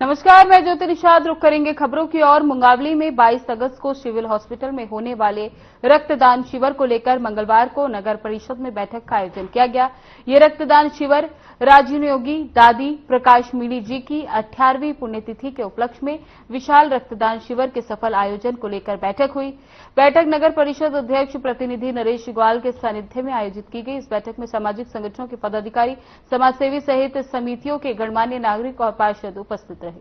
नमस्कार, मैं ज्योति निषाद। रुक करेंगे खबरों की ओर। मुंगावली में 22 अगस्त को सिविल हॉस्पिटल में होने वाले रक्तदान शिविर को लेकर मंगलवार को नगर परिषद में बैठक का आयोजन किया गया। ये रक्तदान शिविर राजयोगी दादी प्रकाश मीणी जी की 18वीं पुण्यतिथि के उपलक्ष्य में विशाल रक्तदान शिविर के सफल आयोजन को लेकर बैठक हुई। बैठक नगर परिषद अध्यक्ष प्रतिनिधि नरेश ग्वाल के सानिध्य में आयोजित की गई। इस बैठक में सामाजिक संगठनों के पदाधिकारी, समाजसेवी सहित समितियों के गणमान्य नागरिक और पार्षद उपस्थित रहे।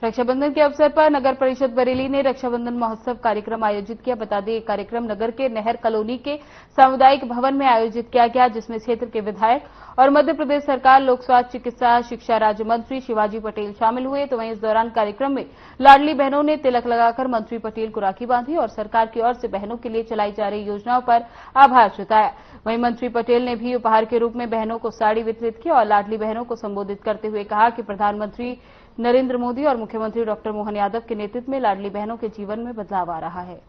रक्षाबंधन के अवसर पर नगर परिषद बरेली ने रक्षाबंधन महोत्सव कार्यक्रम आयोजित किया। बता दें, ये कार्यक्रम नगर के नहर कॉलोनी के सामुदायिक भवन में आयोजित किया गया, जिसमें क्षेत्र के विधायक और मध्य प्रदेश सरकार लोक स्वास्थ्य चिकित्सा शिक्षा राज्य मंत्री शिवाजी पटेल शामिल हुए। तो वहीं इस दौरान कार्यक्रम में लाडली बहनों ने तिलक लगाकर मंत्री पटेल को राखी बांधी और सरकार की ओर से बहनों के लिए चलाई जा रही योजनाओं पर आभार जताया। वहीं मंत्री पटेल ने भी उपहार के रूप में बहनों को साड़ी वितरित की और लाडली बहनों को संबोधित करते हुए कहा कि प्रधानमंत्री नरेंद्र मोदी और मुख्यमंत्री डॉक्टर मोहन यादव के नेतृत्व में लाडली बहनों के जीवन में बदलाव आ रहा है।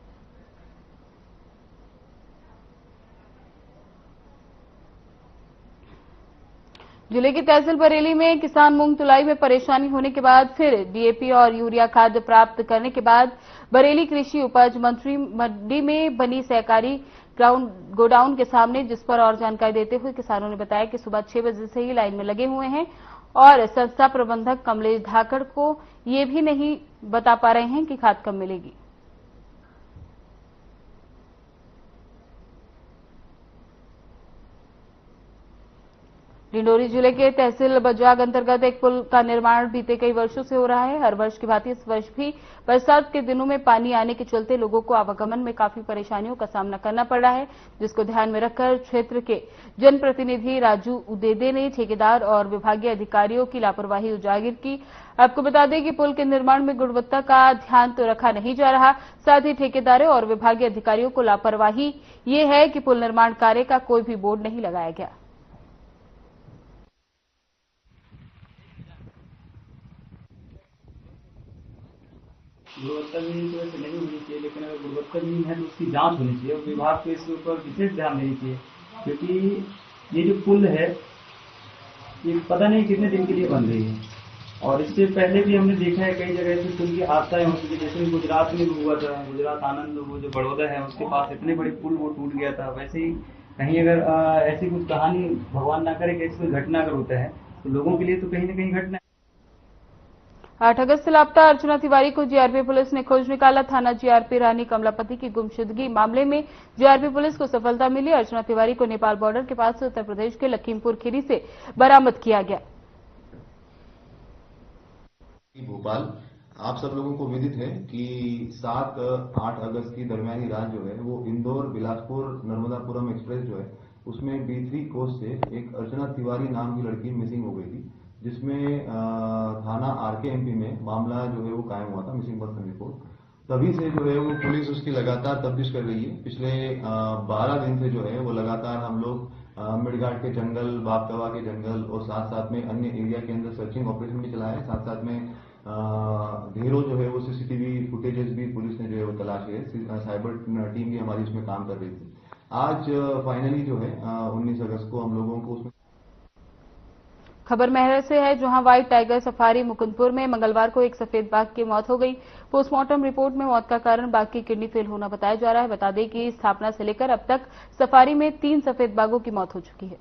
जिले की तहसील बरेली में किसान मूंग तुलाई में परेशानी होने के बाद फिर डीएपी और यूरिया खाद प्राप्त करने के बाद बरेली कृषि उपज मंत्री मंडी में बनी सहकारी गोडाउन के सामने, जिस पर और जानकारी देते हुए किसानों ने बताया कि सुबह 6 बजे से ही लाइन में लगे हुए हैं और संस्था प्रबंधक कमलेश धाकड़ को ये भी नहीं बता पा रहे हैं कि खाद कब मिलेगी। डिंडोरी जिले के तहसील बजाग अंतर्गत एक पुल का निर्माण बीते कई वर्षों से हो रहा है। हर वर्ष की भांति इस वर्ष भी बरसात के दिनों में पानी आने के चलते लोगों को आवागमन में काफी परेशानियों का सामना करना पड़ रहा है, जिसको ध्यान में रखकर क्षेत्र के जनप्रतिनिधि राजू उदेदे ने ठेकेदार और विभागीय अधिकारियों की लापरवाही उजागर की। आपको बता दें कि पुल के निर्माण में गुणवत्ता का ध्यान तो रखा नहीं जा रहा, साथ ही ठेकेदारों और विभागीय अधिकारियों को लापरवाही ये है कि पुल निर्माण कार्य का कोई भी बोर्ड नहीं लगाया गया। गुणवत्ता भी तो वैसे नहीं होनी चाहिए, लेकिन अगर गुणवत्ता भी है तो उसकी जांच होनी चाहिए और विभाग को इसके ऊपर विशेष ध्यान देनी चाहिए, क्योंकि ये जो पुल है ये पता नहीं कितने दिन के लिए बन रही है और इससे पहले भी हमने देखा है कई जगह से पुल की हादसाएं हो चुकी, जैसे गुजरात में भी हुआ था। गुजरात आनंद वो जो बड़ौदा है उसके पास इतने बड़े पुल वो टूट गया था। वैसे ही कहीं अगर ऐसी कुछ कहानी भगवान ना करे कि ऐसी घटना अगर होता है तो लोगों के लिए तो कहीं ना कहीं घटना। 8 अगस्त से लापता अर्चना तिवारी को जीआरपी पुलिस ने खोज निकाला। थाना जीआरपी रानी कमलापति की गुमशुदगी मामले में जीआरपी पुलिस को सफलता मिली। अर्चना तिवारी को नेपाल बॉर्डर के पास से उत्तर प्रदेश के लखीमपुर खीरी से बरामद किया गया। भोपाल, आप सब लोगों को विदित है कि 7-8 अगस्त की दरमियानी रात जो है वो इंदौर बिलासपुर नर्मदापुरम एक्सप्रेस जो है उसमें B3 कोच से एक अर्चना तिवारी नाम की लड़की मिसिंग हो गई थी, जिसमें थाना RKMP में मामला जो है वो कायम हुआ था, मिसिंग पर्सन रिपोर्ट। तभी से जो है वो पुलिस उसकी लगातार तफ्तीश कर रही है। पिछले 12 दिन से जो है वो लगातार हम लोग मिडघाट के जंगल, बापतवा के जंगल और साथ साथ में अन्य एरिया के अंदर सर्चिंग ऑपरेशन भी चलाया है। साथ साथ में ढेरों जो है वो CCTV फुटेजेस भी पुलिस ने जो है वो तलाशी है। साइबर टीम भी हमारी उसमें काम कर रही थी। आज फाइनली जो है 19 अगस्त को हम लोगों को उसमें खबर मेहर से है, जहां व्हाइट टाइगर सफारी मुकुंदपुर में मंगलवार को एक सफेद बाघ की मौत हो गई। पोस्टमार्टम रिपोर्ट में मौत का कारण बाघ की किडनी फेल होना बताया जा रहा है। बता दें कि स्थापना से लेकर अब तक सफारी में 3 सफेद बाघों की मौत हो चुकी है।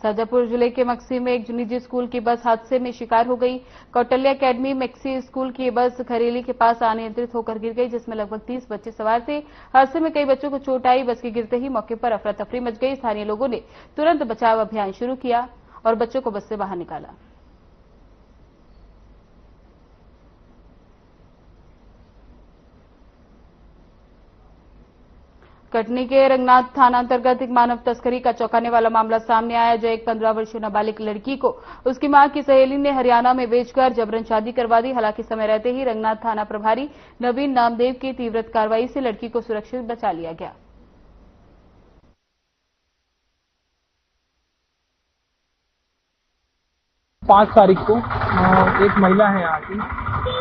शाजापुर जिले के मक्सी में एक निजी स्कूल की बस हादसे में शिकार हो गई। कौटल्य अकेडमी मक्सी स्कूल की बस खरेली के पास अनियंत्रित होकर गिर गई, जिसमें लगभग 30 बच्चे सवार थे। हादसे में कई बच्चों को चोट आई। बस के गिरते ही मौके पर अफरा तफरी मच गई। स्थानीय लोगों ने तुरंत बचाव अभियान शुरू किया और बच्चों को बस से बाहर निकाला। कटनी के रंगनाथ थाना अंतर्गत एक मानव तस्करी का चौंकाने वाला मामला सामने आया, जो एक 15 वर्षीय नाबालिग लड़की को उसकी मां की सहेली ने हरियाणा में बेचकर जबरन शादी करवा दी। हालांकि समय रहते ही रंगनाथ थाना प्रभारी नवीन नामदेव की तीव्र कार्रवाई से लड़की को सुरक्षित बचा लिया गया। 5 तारीख को एक महिला है यहाँ की,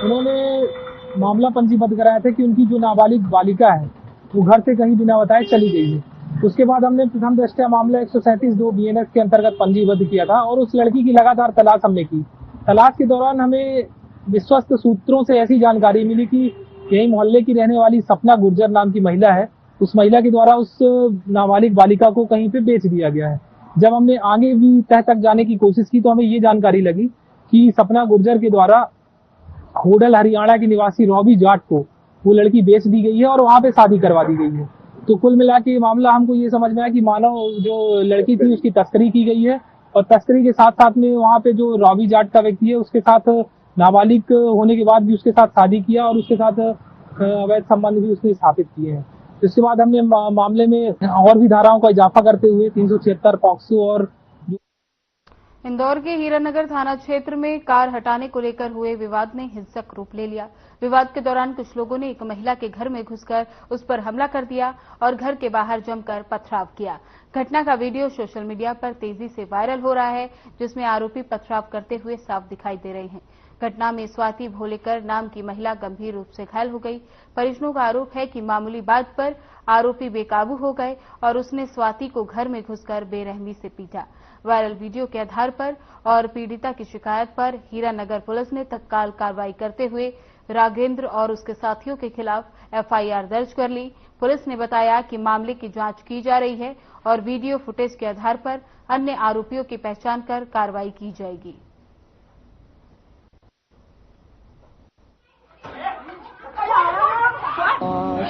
उन्होंने मामला पंजीबद्ध कराया था कि उनकी जो नाबालिग बालिका है वो घर से कहीं बिना बताए चली गई है। उसके बाद हमने प्रथम दृष्टया मामला 137(2) BNS के अंतर्गत पंजीबद्ध किया था और उस लड़की की लगातार तलाश हमने की। तलाश के दौरान हमें विश्वस्त सूत्रों से ऐसी जानकारी मिली कि यही मोहल्ले की रहने वाली सपना गुर्जर नाम की महिला है, उस महिला के द्वारा उस नाबालिग बालिका को कहीं पे बेच दिया गया है। जब हमने आगे भी तह तक जाने की कोशिश की तो हमें ये जानकारी लगी कि सपना गुर्जर के द्वारा होडल हरियाणा की निवासी रॉबी जाट को वो लड़की बेच दी गई है और वहां पे शादी करवा दी गई है। तो कुल मिला के मामला हमको ये समझ में आया कि मानव जो लड़की थी उसकी तस्करी की गई है और तस्करी के साथ साथ में वहां पे जो रॉबी जाट का व्यक्ति है उसके साथ नाबालिग होने के बाद भी उसके साथ शादी किया और उसके साथ अवैध संबंध भी उसने स्थापित किए हैं। इसके बाद हमने मामले में और भी धाराओं का इजाफा करते हुए 376 पॉक्सो और इंदौर के हीरानगर थाना क्षेत्र में कार हटाने को लेकर हुए विवाद ने हिंसक रूप ले लिया। विवाद के दौरान कुछ लोगों ने एक महिला के घर में घुसकर उस पर हमला कर दिया और घर के बाहर जमकर पथराव किया। घटना का वीडियो सोशल मीडिया पर तेजी से वायरल हो रहा है, जिसमें आरोपी पथराव करते हुए साफ दिखाई दे रहे हैं। घटना में स्वाति भोलेकर नाम की महिला गंभीर रूप से घायल हो गई। परिजनों का आरोप है कि मामूली बात पर आरोपी बेकाबू हो गए और उसने स्वाति को घर में घुसकर बेरहमी से पीटा। वायरल वीडियो के आधार पर और पीड़िता की शिकायत पर हीरानगर पुलिस ने तत्काल कार्रवाई करते हुए राघेंद्र और उसके साथियों के खिलाफ एफआईआर दर्ज कर ली। पुलिस ने बताया कि मामले की जांच की जा रही है और वीडियो फुटेज के आधार पर अन्य आरोपियों की पहचान कर कार्रवाई की जाएगी।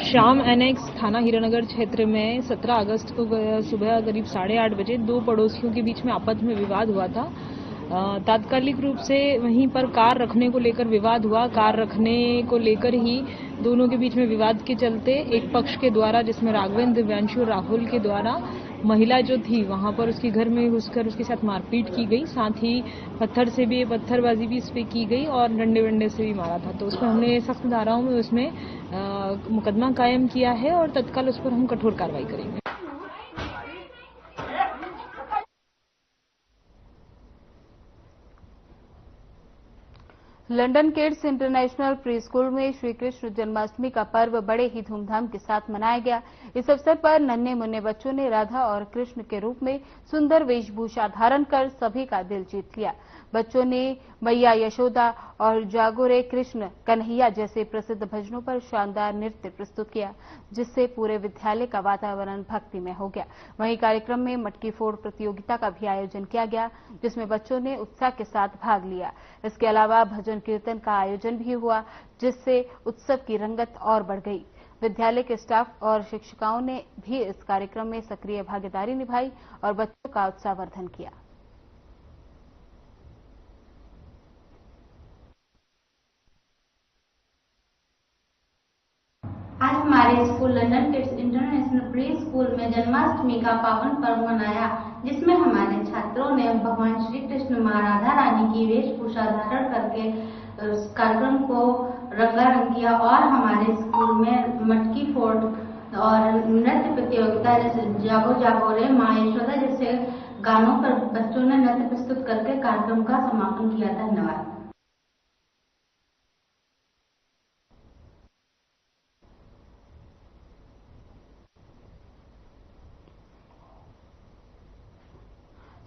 शाम एनेक्स थाना हीरानगर क्षेत्र में 17 अगस्त को सुबह करीब 8:30 बजे दो पड़ोसियों के बीच में आपस में विवाद हुआ था। तात्कालिक रूप से वहीं पर कार रखने को लेकर विवाद हुआ। कार रखने को लेकर ही दोनों के बीच में विवाद के चलते एक पक्ष के द्वारा, जिसमें राघवेंद्र, दिव्यांशु, राहुल के द्वारा महिला जो थी वहां पर उसके घर में घुसकर उसके साथ मारपीट की गई। साथ ही पत्थरबाजी भी इस पे की गई और डंडे वंडे से भी मारा था। तो उसमें हमने सख्त धाराओं में उसमें मुकदमा कायम किया है और तत्काल उस पर हम कठोर कार्रवाई करेंगे। London kids international pre school में श्री कृष्ण जन्माष्टमी का पर्व बड़े ही धूमधाम के साथ मनाया गया। इस अवसर पर नन्हे मुन्ने बच्चों ने राधा और कृष्ण के रूप में सुंदर वेशभूषा धारण कर सभी का दिल जीत लिया। बच्चों ने मैया यशोदा और जागो रे कृष्ण कन्हैया जैसे प्रसिद्ध भजनों पर शानदार नृत्य प्रस्तुत किया, जिससे पूरे विद्यालय का वातावरण भक्तिमय हो गया। वहीं कार्यक्रम में मटकी फोड़ प्रतियोगिता का भी आयोजन किया गया, जिसमें बच्चों ने उत्साह के साथ भाग लिया। इसके अलावा भजन कीर्तन का आयोजन भी हुआ, जिससे उत्सव की रंगत और बढ़ गई। विद्यालय के स्टाफ और शिक्षिकाओं ने भी इस कार्यक्रम में सक्रिय भागीदारी निभाई और बच्चों का उत्साहवर्धन किया। आज हमारे school London kids international pre school में जन्माष्टमी का पावन पर्व मनाया, जिसमें हमारे छात्रों ने भगवान श्री कृष्ण मां राधा रानी की वेशभूषा धारण करके कार्यक्रम को रंगारंग किया और हमारे स्कूल में मटकी फोड़ और नृत्य प्रतियोगिता जैसे जागो जागो रे मां यशोदा जैसे गानों पर बच्चों ने नृत्य प्रस्तुत करके कार्यक्रम का समापन किया। धन्यवाद।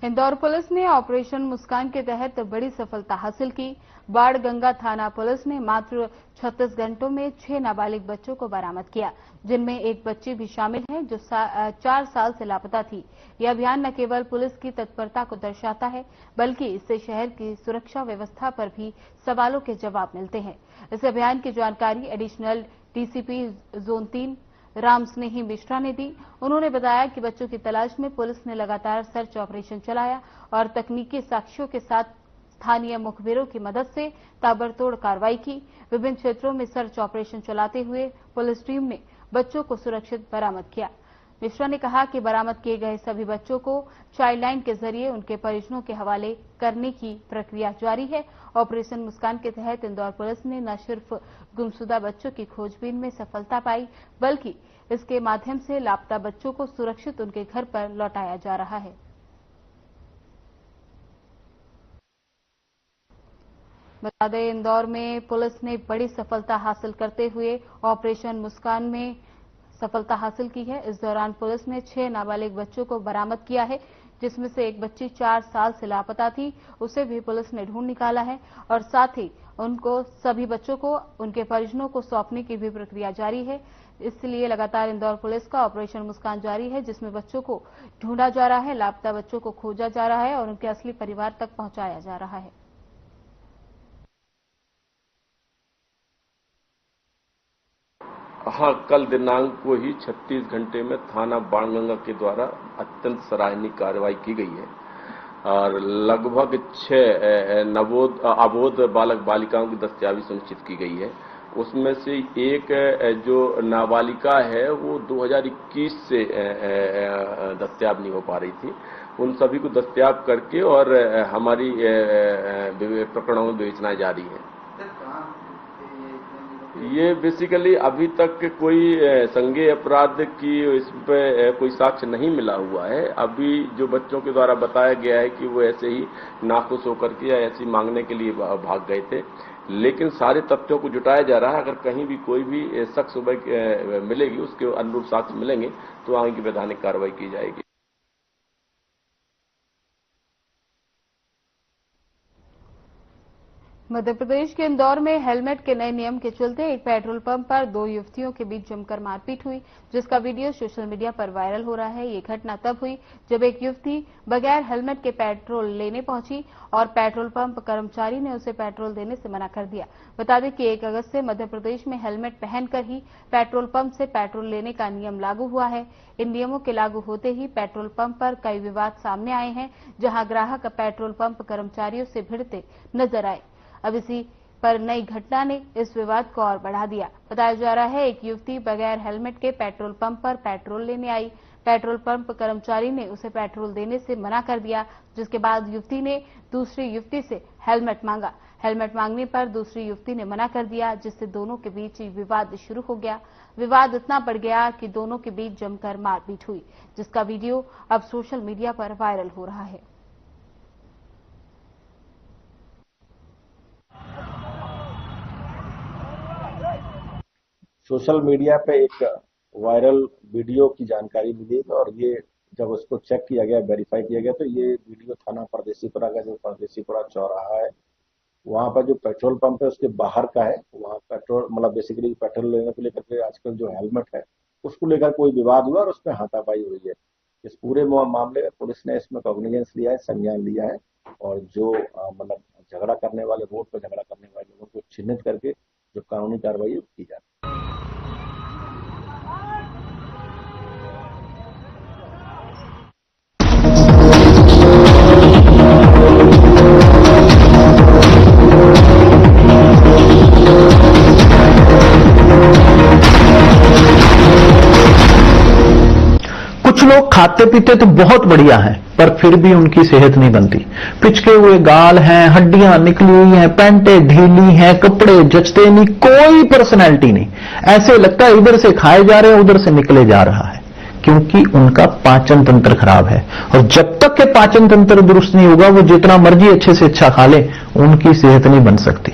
इंदौर पुलिस ने ऑपरेशन मुस्कान के तहत बड़ी सफलता हासिल की। बाढ़ गंगा थाना पुलिस ने मात्र 36 घंटों में 6 नाबालिग बच्चों को बरामद किया, जिनमें एक बच्ची भी शामिल है जो 4 साल से लापता थी। यह अभियान न केवल पुलिस की तत्परता को दर्शाता है, बल्कि इससे शहर की सुरक्षा व्यवस्था पर भी सवालों के जवाब मिलते हैं। इस अभियान की जानकारी एडिशनल डीसीपी जोन 3 राम स्नेही मिश्रा ने दी। उन्होंने बताया कि बच्चों की तलाश में पुलिस ने लगातार सर्च ऑपरेशन चलाया और तकनीकी साक्ष्यों के साथ स्थानीय मुखबिरों की मदद से ताबड़तोड़ कार्रवाई की। विभिन्न क्षेत्रों में सर्च ऑपरेशन चलाते हुए पुलिस टीम ने बच्चों को सुरक्षित बरामद किया। मिश्रा ने कहा कि बरामद किए गए सभी बच्चों को चाइल्ड लाइन के जरिए उनके परिजनों के हवाले करने की प्रक्रिया जारी है। ऑपरेशन मुस्कान के तहत इंदौर पुलिस ने न सिर्फ गुमशुदा बच्चों की खोजबीन में सफलता पाई, बल्कि इसके माध्यम से लापता बच्चों को सुरक्षित उनके घर पर लौटाया जा रहा है। बता दें, इंदौर में पुलिस ने बड़ी सफलता हासिल करते हुए ऑपरेशन मुस्कान में सफलता हासिल की है। इस दौरान पुलिस ने 6 नाबालिग बच्चों को बरामद किया है, जिसमें से एक बच्ची 4 साल से लापता थी, उसे भी पुलिस ने ढूंढ निकाला है और साथ ही उनको सभी बच्चों को उनके परिजनों को सौंपने की भी प्रक्रिया जारी है। इसलिए लगातार इंदौर पुलिस का ऑपरेशन मुस्कान जारी है, जिसमें बच्चों को ढूंढा जा रहा है, लापता बच्चों को खोजा जा रहा है और उनके असली परिवार तक पहुंचाया जा रहा है। हाँ, कल दिनांक को ही 36 घंटे में थाना बाणगंगा के द्वारा अत्यंत सराहनीय कार्रवाई की गई है और लगभग 6 अबोध बालक बालिकाओं की दस्तयाबी सुनिश्चित की गई है। उसमें से एक जो नाबालिका है वो 2021 से दस्तयाब नहीं हो पा रही थी। उन सभी को दस्तयाब करके और हमारी प्रकरणों में विवेचना जारी है। ये बेसिकली अभी तक कोई संज्ञेय अपराध की इस पे कोई साक्ष्य नहीं मिला हुआ है। अभी जो बच्चों के द्वारा बताया गया है कि वो ऐसे ही नाखुश होकर के या ऐसी मांगने के लिए भाग गए थे, लेकिन सारे तथ्यों को जुटाया जा रहा है। अगर कहीं भी कोई भी शख्स मिलेगी, उसके अनुरूप साक्ष्य मिलेंगे तो आगे की वैधानिक कार्रवाई की जाएगी। मध्य प्रदेश के इंदौर में हेलमेट के नए नियम के चलते एक पेट्रोल पंप पर 2 युवतियों के बीच जमकर मारपीट हुई, जिसका वीडियो सोशल मीडिया पर वायरल हो रहा है। ये घटना तब हुई जब एक युवती बगैर हेलमेट के पेट्रोल लेने पहुंची और पेट्रोल पंप कर्मचारी ने उसे पेट्रोल देने से मना कर दिया। बता दें कि 1 अगस्त से मध्य प्रदेश में हेलमेट पहनकर ही पेट्रोल पंप से पेट्रोल लेने का नियम लागू हुआ है। इन नियमों के लागू होते ही पेट्रोल पंप पर कई विवाद सामने आए हैं, जहां ग्राहक पेट्रोल पंप कर्मचारियों से भिड़ते नजर आए। अब इसी पर नई घटना ने इस विवाद को और बढ़ा दिया। बताया जा रहा है एक युवती बगैर हेलमेट के पेट्रोल पंप पर पेट्रोल लेने आई। पेट्रोल पंप कर्मचारी ने उसे पेट्रोल देने से मना कर दिया, जिसके बाद युवती ने दूसरी युवती से हेलमेट मांगा। हेलमेट मांगने पर दूसरी युवती ने मना कर दिया, जिससे दोनों के बीच विवाद शुरू हो गया। विवाद इतना बढ़ गया कि दोनों के बीच जमकर मारपीट हुई, जिसका वीडियो अब सोशल मीडिया पर वायरल हो रहा है। सोशल मीडिया पे एक वायरल वीडियो की जानकारी मिली और ये जब उसको चेक किया गया, वेरीफाई किया गया, तो ये वीडियो थाना परदेसीपुरा का जो परदेसीपुरा चौराहा है वहां पर जो पेट्रोल पंप है उसके बाहर का है। वहां पेट्रोल मतलब बेसिकली पेट्रोल लेने को लेकर के आजकल जो हेलमेट है उसको लेकर कोई विवाद हुआ और उसमें हाथापाई हुई है। इस पूरे मामले में पुलिस ने इसमें कॉग्निजेंस लिया है, संज्ञान लिया है और जो मतलब झगड़ा करने वाले, रोड पर झगड़ा करने वाले लोगों को चिन्हित करके जो कानूनी कार्रवाई की जाती है। कुछ लोग खाते पीते तो बहुत बढ़िया हैं, पर फिर भी उनकी सेहत नहीं बनती। पिचके हुए गाल हैं, हड्डियां निकली हुई हैं, पैंटें ढीली हैं, कपड़े जचते नहीं, कोई पर्सनैलिटी नहीं। ऐसे लगता है इधर से खाए जा रहे हैं, उधर से निकले जा रहा है, क्योंकि उनका पाचन तंत्र खराब है। और जब तक के पाचन तंत्र दुरुस्त नहीं होगा, वो जितना मर्जी अच्छे से अच्छा खा ले, उनकी सेहत नहीं बन सकती।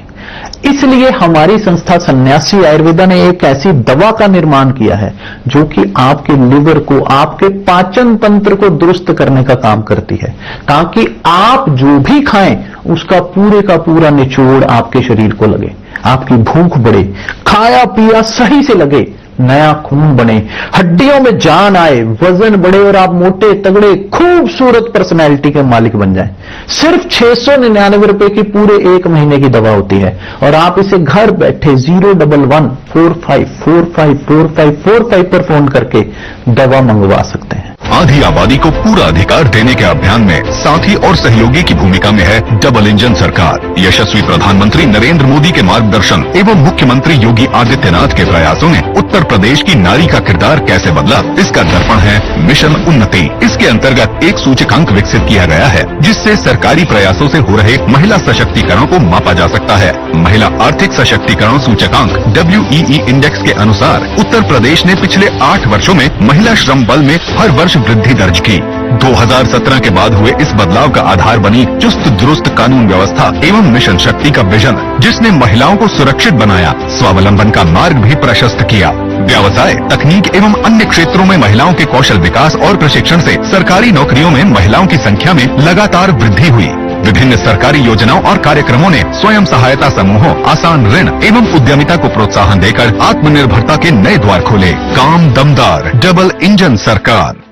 इसलिए हमारी संस्था सन्यासी आयुर्वेदा ने एक ऐसी दवा का निर्माण किया है जो कि आपके लिवर को, आपके पाचन तंत्र को दुरुस्त करने का काम करती है, ताकि आप जो भी खाएं उसका पूरे का पूरा निचोड़ आपके शरीर को लगे, आपकी भूख बढ़े, खाया पिया सही से लगे, नया खून बने, हड्डियों में जान आए, वजन बढ़े और आप मोटे तगड़े खूबसूरत पर्सनैलिटी के मालिक बन जाएं। सिर्फ 699 रुपए की पूरे 1 महीने की दवा होती है और आप इसे घर बैठे 01145454545 पर फोन करके दवा मंगवा सकते हैं। आधी आबादी को पूरा अधिकार देने के अभियान में साथी और सहयोगी की भूमिका में है डबल इंजन सरकार। यशस्वी प्रधानमंत्री नरेंद्र मोदी के मार्गदर्शन एवं मुख्यमंत्री योगी आदित्यनाथ के प्रयासों ने उत्तर प्रदेश की नारी का किरदार कैसे बदला, इसका दर्पण है मिशन उन्नति। इसके अंतर्गत एक सूचकांक विकसित किया गया है, जिससे सरकारी प्रयासों से हो रहे महिला सशक्तिकरण को मापा जा सकता है। महिला आर्थिक सशक्तिकरण सूचकांक WEE इंडेक्स के अनुसार उत्तर प्रदेश ने पिछले 8 वर्षों में महिला श्रम बल में हर वर्ष वृद्धि दर्ज की। 2017 के बाद हुए इस बदलाव का आधार बनी चुस्त दुरुस्त कानून व्यवस्था एवं मिशन शक्ति का विजन, जिसने महिलाओं को सुरक्षित बनाया, स्वावलंबन का मार्ग भी प्रशस्त किया। व्यवसाय, तकनीक एवं अन्य क्षेत्रों में महिलाओं के कौशल विकास और प्रशिक्षण से सरकारी नौकरियों में महिलाओं की संख्या में लगातार वृद्धि हुई। विभिन्न सरकारी योजनाओं और कार्यक्रमों ने स्वयं सहायता समूहों, आसान ऋण एवं उद्यमिता को प्रोत्साहन देकर आत्मनिर्भरता के नए द्वार खोले। काम दमदार, डबल इंजन सरकार।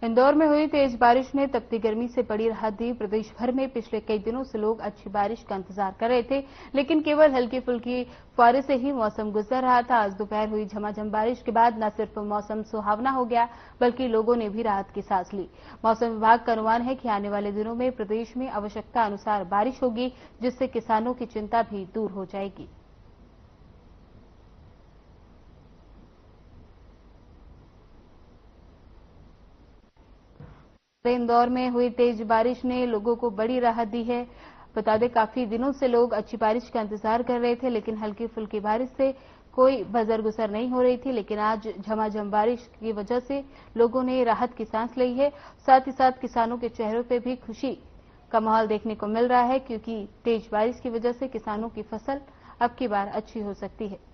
इंदौर में हुई तेज बारिश ने तपती गर्मी से बड़ी राहत दी। प्रदेश भर में पिछले कई दिनों से लोग अच्छी बारिश का इंतजार कर रहे थे, लेकिन केवल हल्की फुल्की फुहारे से ही मौसम गुजर रहा था। आज दोपहर हुई झमाझम बारिश के बाद न सिर्फ मौसम सुहावना हो गया, बल्कि लोगों ने भी राहत की सांस ली। मौसम विभाग का अनुमान है कि आने वाले दिनों में प्रदेश में आवश्यकता अनुसार बारिश होगी, जिससे किसानों की चिंता भी दूर हो जाएगी। इंदौर में हुई तेज बारिश ने लोगों को बड़ी राहत दी है। बता दें, काफी दिनों से लोग अच्छी बारिश का इंतजार कर रहे थे, लेकिन हल्की फुल्की बारिश से कोई बजर गुजर नहीं हो रही थी। लेकिन आज झमाझम बारिश की वजह से लोगों ने राहत की सांस ली है। साथ ही साथ किसानों के चेहरों पे भी खुशी का माहौल देखने को मिल रहा है, क्योंकि तेज बारिश की वजह से किसानों की फसल अब की बार अच्छी हो सकती है।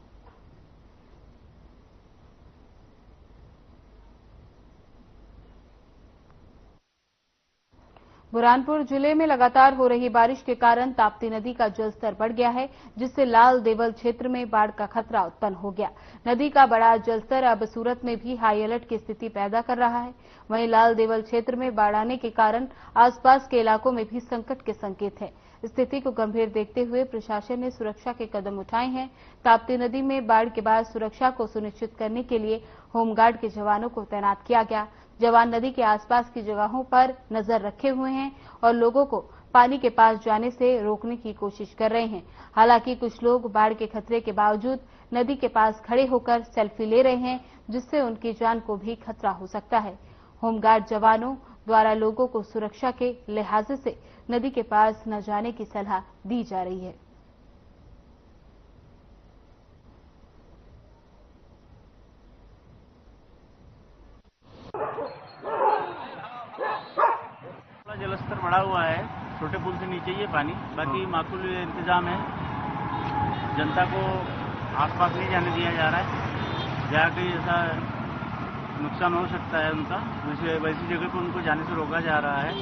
बुरहानपुर जिले में लगातार हो रही बारिश के कारण ताप्ती नदी का जलस्तर बढ़ गया है, जिससे लाल देवल क्षेत्र में बाढ़ का खतरा उत्पन्न हो गया। नदी का बड़ा जलस्तर अब सूरत में भी हाई अलर्ट की स्थिति पैदा कर रहा है। वहीं लाल देवल क्षेत्र में बाढ़ आने के कारण आसपास के इलाकों में भी संकट के संकेत हैं। स्थिति को गंभीर देखते हुए प्रशासन ने सुरक्षा के कदम उठाए हैं। ताप्ती नदी में बाढ़ के बाद सुरक्षा को सुनिश्चित करने के लिए होमगार्ड के जवानों को तैनात किया गया। जवान नदी के आसपास की जगहों पर नजर रखे हुए हैं और लोगों को पानी के पास जाने से रोकने की कोशिश कर रहे हैं। हालांकि कुछ लोग बाढ़ के खतरे के बावजूद नदी के पास खड़े होकर सेल्फी ले रहे हैं, जिससे उनकी जान को भी खतरा हो सकता है। होमगार्ड जवानों द्वारा लोगों को सुरक्षा के लिहाज से नदी के पास न जाने की सलाह दी जा रही है। जलस्तर बढ़ा हुआ है, छोटे पुल से नीचे ही है पानी, बाकी माकूल इंतजाम है। जनता को आसपास नहीं जाने दिया जा रहा है, जहाँ कहीं ऐसा नुकसान हो सकता है उनका, वैसी जगह पर उनको जाने से रोका जा रहा है।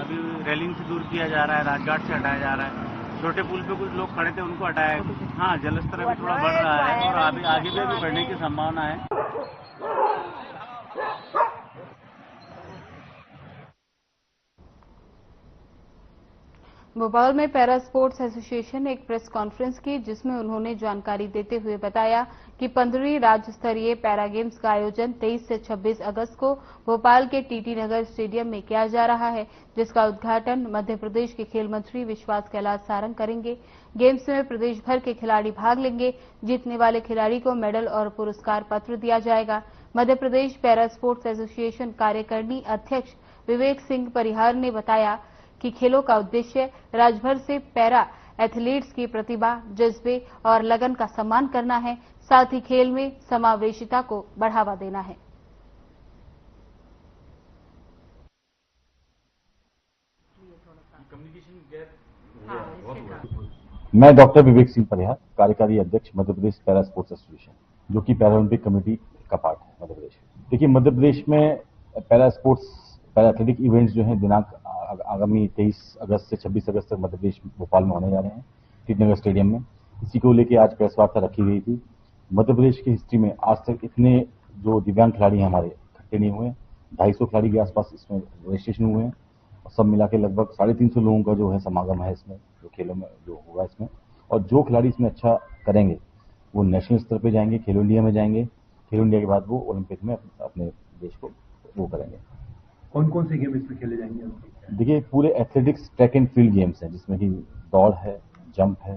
अभी रेलिंग से दूर किया जा रहा है, राजघाट से हटाया जा रहा है। छोटे पुल पे कुछ लोग खड़े थे, उनको हटाया है। हाँ, जलस्तर अभी थोड़ा बढ़ रहा है और अभी आगे भी बढ़ने की संभावना है। भोपाल में पैरा स्पोर्ट्स एसोसिएशन ने एक प्रेस कॉन्फ्रेंस की, जिसमें उन्होंने जानकारी देते हुए बताया कि 15वीं राज्य स्तरीय पैरा गेम्स का आयोजन 23 से 26 अगस्त को भोपाल के टीटी नगर स्टेडियम में किया जा रहा है, जिसका उद्घाटन मध्य प्रदेश के खेल मंत्री विश्वास कैलाश सारंग करेंगे। गेम्स में प्रदेश भर के खिलाड़ी भाग लेंगे। जीतने वाले खिलाड़ी को मेडल और पुरस्कार पत्र दिया जाएगा। Madhya Pradesh para sports association कार्यकारिणी अध्यक्ष विवेक सिंह परिहार ने बताया कि खेलों का उद्देश्य राज्यभर से पैरा एथलीट्स की प्रतिभा, जज्बे और लगन का सम्मान करना है। साथ ही खेल में समावेशिता को बढ़ावा देना है। मैं डॉक्टर विवेक सिंह परिहार, कार्यकारी अध्यक्ष Madhya Pradesh para sports association, जो कि पैरालंपिक कमेटी का पार्ट है मध्य प्रदेश। देखिए, मध्य प्रदेश में para sports, para athletic events जो हैं दिनांक आगामी 23 अगस्त से 26 अगस्त तक मध्य प्रदेश भोपाल में होने जा रहे हैं, टीटी नगर स्टेडियम में। इसी को लेकर आज प्रेस वार्ता रखी गई थी। मध्य प्रदेश की हिस्ट्री में आज तक इतने जो दिव्यांग खिलाड़ी हैं हमारे इकट्ठे नहीं हुए। 250 खिलाड़ी के आसपास इसमें रजिस्ट्रेशन हुए हैं और सब मिला के लगभग 350 लोगों का जो है समागम है इसमें, जो खेलों में जो होगा इसमें। और जो खिलाड़ी इसमें अच्छा करेंगे वो नेशनल स्तर पर जाएंगे, खेलो इंडिया में जाएंगे। खेलो इंडिया के बाद वो ओलंपिक में अपने देश को वो करेंगे। कौन कौन से गेम इसमें खेले जाएंगे? देखिए, पूरे athletics track and field games हैं, जिसमें कि दौड़ है, जंप है।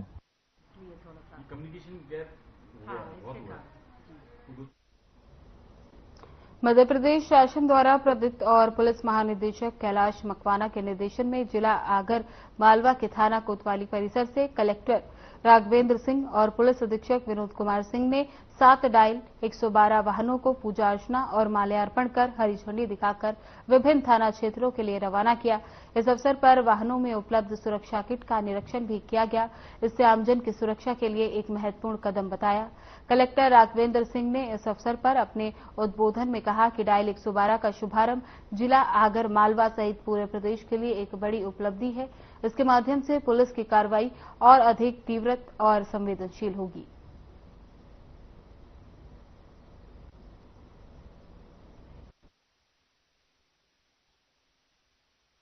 मध्य प्रदेश शासन द्वारा प्रदत्त और पुलिस महानिदेशक कैलाश मकवाना के निर्देशन में जिला आगर मालवा के थाना कोतवाली परिसर से कलेक्टर राघवेंद्र सिंह और पुलिस अधीक्षक विनोद कुमार सिंह ने 7 डायल 112 वाहनों को पूजा अर्चना और माल्यार्पण कर हरी झंडी दिखाकर विभिन्न थाना क्षेत्रों के लिए रवाना किया। इस अवसर पर वाहनों में उपलब्ध सुरक्षा किट का निरीक्षण भी किया गया। इससे आमजन की सुरक्षा के लिए एक महत्वपूर्ण कदम बताया। कलेक्टर राघवेंद्र सिंह ने इस अवसर पर अपने उद्बोधन में कहा कि डायल 112 का शुभारंभ जिला आगर मालवा सहित पूरे प्रदेश के लिए एक बड़ी उपलब्धि है। इसके माध्यम से पुलिस की कार्रवाई और अधिक तीव्र और संवेदनशील होगी।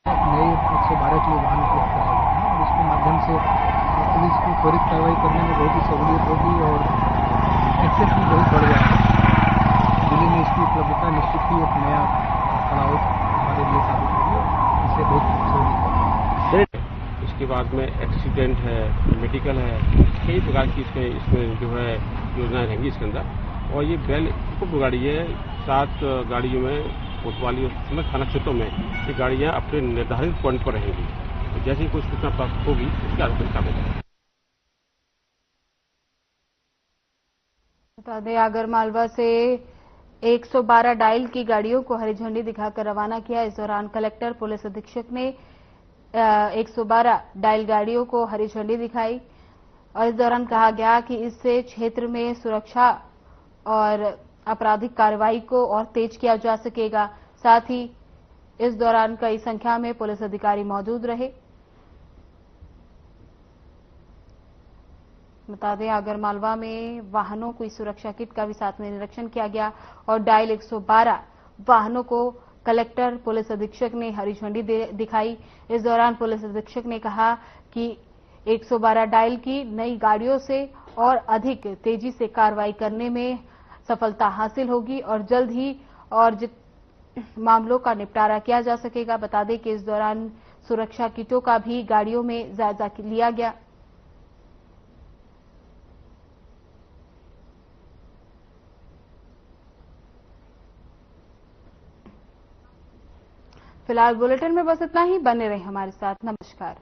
नए 112 के लिए वाहन उपलब्ध कराया गया है और इसके माध्यम से पुलिस की त्वरित कार्रवाई करने में बहुत ही सहूलियत होगी और एक्सेस भी बहुत बढ़ जाएगा। जिले में इसकी उपलब्धता निश्चित ही एक नया पड़ाव हमारे लिए साबित होगी। इससे बहुत सहूलियत होगी। इसके बाद में एक्सीडेंट है, मेडिकल है, कई प्रकार की इसमें जो है योजनाएं रहेंगी इसके अंदर। और ये बेल उप गाड़ी है, 7 गाड़ियों में कोतवाली और समस्त थाना क्षेत्रों में ये गाड़ियां अपने निर्धारित पॉइंट पर रहेंगी। जैसे ही कोई सूचना प्राप्त होगी उसके आधार पर काम होगा। बता दें आगर मालवा से 112 डायल की गाड़ियों को हरी झंडी दिखाकर रवाना किया। इस दौरान कलेक्टर पुलिस अधीक्षक ने 112 डायल गाड़ियों को हरी झंडी दिखाई और इस दौरान कहा गया कि इससे क्षेत्र में सुरक्षा और आपराधिक कार्रवाई को और तेज किया जा सकेगा। साथ ही इस दौरान कई संख्या में पुलिस अधिकारी मौजूद रहे। बता दें आगर मालवा में वाहनों की सुरक्षा किट का भी साथ में निरीक्षण किया गया और डायल 112 वाहनों को कलेक्टर पुलिस अधीक्षक ने हरी झंडी दिखाई। इस दौरान पुलिस अधीक्षक ने कहा कि 112 डायल की नई गाड़ियों से और अधिक तेजी से कार्रवाई करने में सफलता हासिल होगी और जल्द ही और मामलों का निपटारा किया जा सकेगा। बता दें कि इस दौरान सुरक्षा किटों का भी गाड़ियों में जायजा लिया गया। फिलहाल बुलेटिन में बस इतना ही। बने रहे हमारे साथ। नमस्कार।